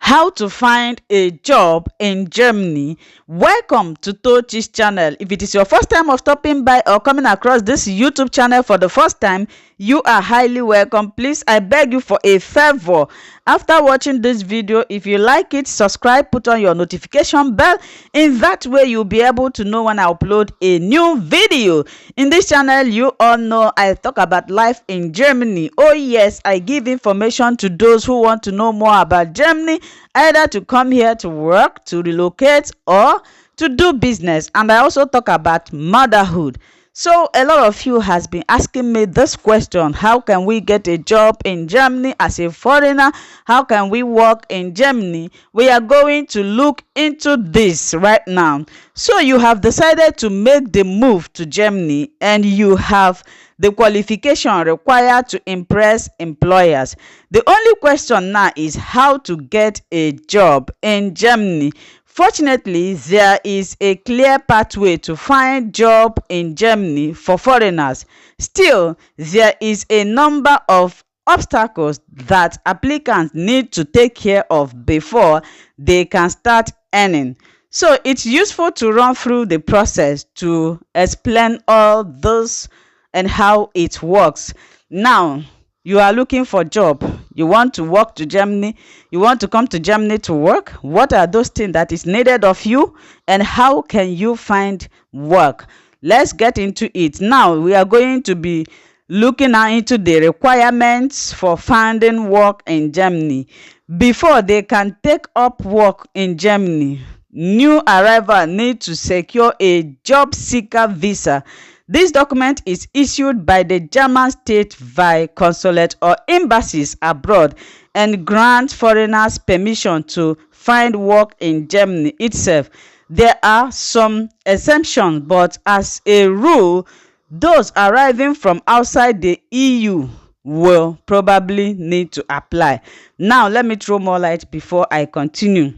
How to find a job in Germany. Welcome to Tochi's channel. If it is your first time of stopping by or coming across this YouTube channel for the first time, you are highly welcome. Please, I beg you for a favor. After watching this video, if you like it, subscribe, put on your notification bell. In that way, you'll be able to know when I upload a new video. In this channel, you all know I talk about life in Germany. Oh yes, I give information to those who want to know more about Germany, either to come here to work, to relocate, or to do business. And I also talk about motherhood. So a lot of you has been asking me this question: how can we get a job in Germany as a foreigner? How can we work in Germany? We are going to look into this right now. So you have decided to make the move to Germany and you have the qualification required to impress employers. The only question now is how to get a job in Germany. Fortunately, there is a clear pathway to find job in Germany for foreigners. Still, there is a number of obstacles that applicants need to take care of before they can start earning. So it's useful to run through the process to explain all this and how it works. Now, you are looking for a job. You want to work to Germany. You want to come to Germany to work. What are those things that is needed of you? And how can you find work? Let's get into it. Now, we are going to be looking into the requirements for finding work in Germany. Before they can take up work in Germany, new arrivals need to secure a job seeker visa. This document is issued by the German state via consulate or embassies abroad and grants foreigners permission to find work in Germany itself. There are some exemptions, but as a rule, those arriving from outside the EU will probably need to apply. Now, let me throw more light before I continue.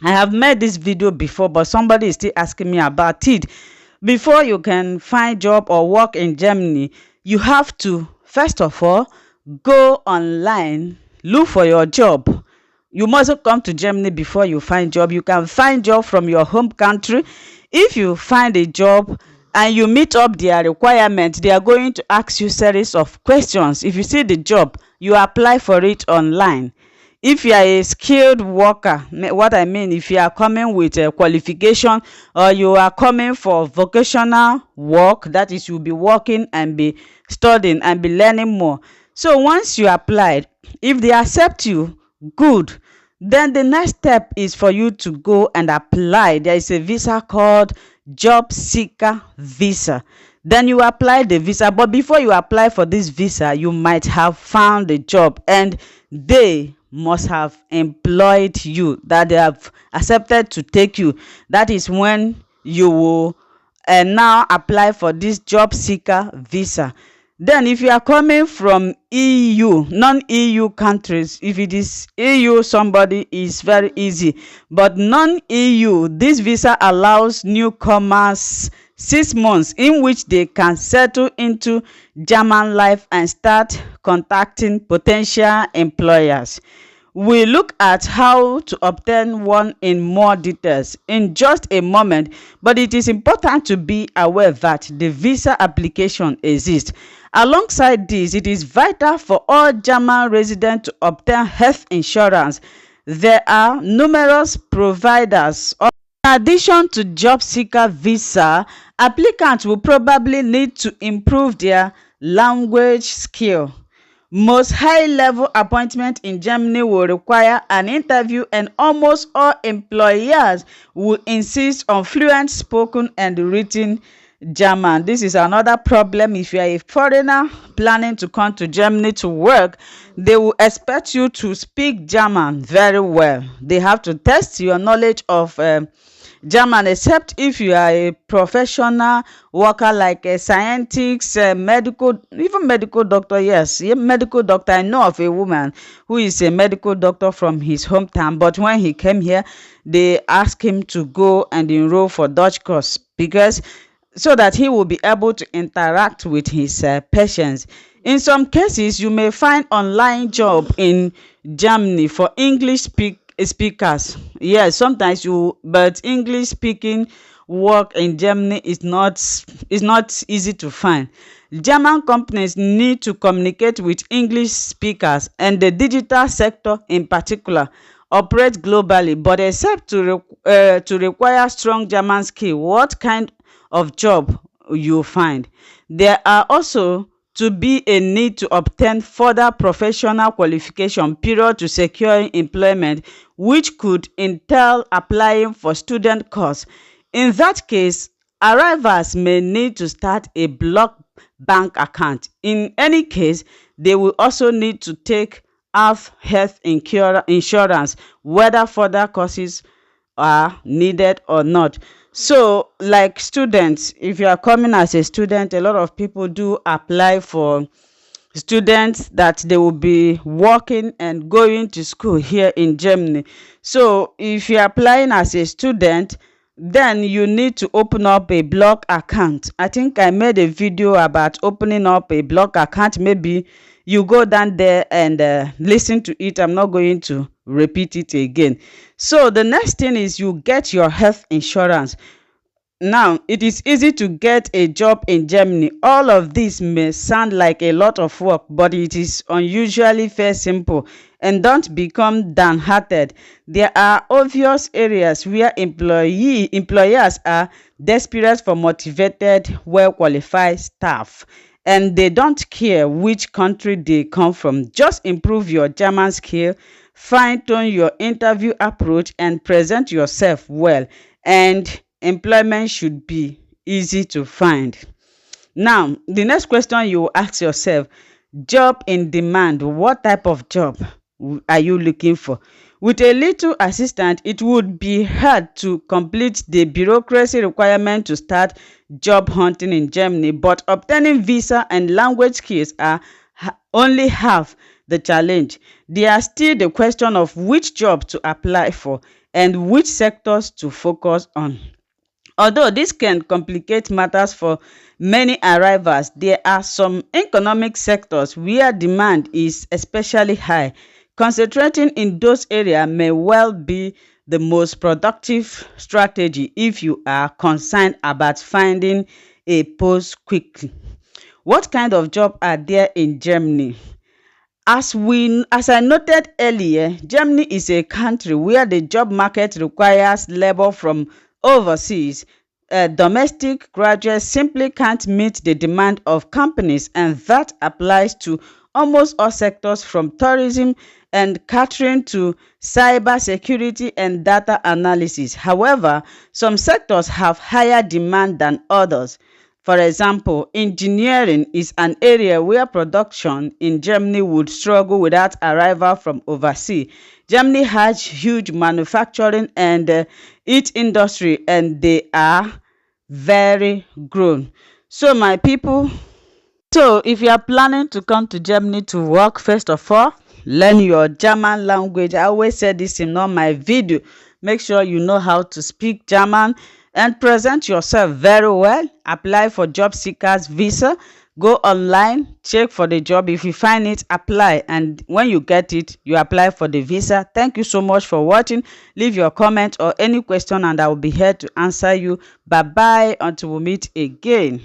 I have made this video before, but somebody is still asking me about it. Before you can find job or work in Germany, you have to, first of all, go online, look for your job. You mustn't come to Germany before you find job. You can find job from your home country. If you find a job and you meet up their requirements, they are going to ask you series of questions. If you see the job, you apply for it online. If you are a skilled worker, what I mean, if you are coming with a qualification or you are coming for vocational work, that is, you'll be working and be studying and be learning more. So once you applied, if they accept you, good. Then the next step is for you to go and apply. There is a visa called job seeker visa. Then you apply the visa. But before you apply for this visa, you might have found a job and they must have employed you, that they have accepted to take you. That is when you will now apply for this job seeker visa. Then if you are coming from EU, non-EU countries, if it is EU somebody, is very easy. But non-EU, this visa allows newcomers 6 months in which they can settle into German life and start contacting potential employers. We look at how to obtain one in more details in just a moment, but it is important to be aware that the visa application exists. Alongside this, it is vital for all German residents to obtain health insurance. There are numerous providers. In addition to job seeker visa, applicants will probably need to improve their language skill. Most high-level appointments in Germany will require an interview, and almost all employers will insist on fluent spoken and written German. This is another problem. If you are a foreigner planning to come to Germany to work, they will expect you to speak German very well. They have to test your knowledge of German, except if you are a professional worker like a scientist, medical, even medical doctor. Yes, medical doctor. I know of a woman who is a medical doctor from his hometown, but when he came here, they asked him to go and enroll for Dutch course because so that he will be able to interact with his patients. In some cases, you may find online job in Germany for English speakers. Yes, sometimes but English speaking work in Germany is not easy to find. German companies need to communicate with English speakers, and the digital sector in particular operate globally. But except to require strong German skill, what kind of job you find? There are also to be a need to obtain further professional qualification period to securing employment, which could entail applying for student course. In that case, arrivals may need to start a block bank account. In any case, they will also need to take health insurance, whether further courses are needed or not. So, like students, if you are coming as a student, a lot of people do apply for students that they will be working and going to school here in Germany. So if you're applying as a student, then you need to open up a blog account. I think I made a video about opening up a blog account. Maybe you go down there and listen to it. I'm not going to repeat it again. So the next thing is you get your health insurance. Now, it is easy to get a job in Germany. All of this may sound like a lot of work, but it is unusually very simple. And don't become downhearted. There are obvious areas where employers are desperate for motivated, well-qualified staff. And they don't care which country they come from. Just improve your German skill, fine-tune your interview approach, and present yourself well. And employment should be easy to find. Now, the next question you ask yourself: job in demand. What type of job are you looking for? With a little assistance, it would be hard to complete the bureaucracy requirement to start job hunting in Germany, but obtaining visa and language skills are only half the challenge. There are still the question of which job to apply for and which sectors to focus on. Although this can complicate matters for many arrivals, there are some economic sectors where demand is especially high. Concentrating in those areas may well be the most productive strategy if you are concerned about finding a post quickly. What kind of job are there in Germany? As I noted earlier, Germany is a country where the job market requires labor from overseas. Domestic graduates simply can't meet the demand of companies, and that applies to almost all sectors from tourism and catering to cyber security and data analysis. However, some sectors have higher demand than others. For example, engineering is an area where production in Germany would struggle without arrival from overseas. Germany has huge manufacturing and each industry, and they are very grown. So my people, so if you are planning to come to Germany to work, first of all, learn your German language. I always say this in all my video. Make sure you know how to speak German and present yourself very well. Apply for job seekers visa. Go online, check for the job. If you find it, apply, and when you get it, you apply for the visa. Thank you so much for watching. Leave your comment or any question and I will be here to answer you. Bye bye until we meet again.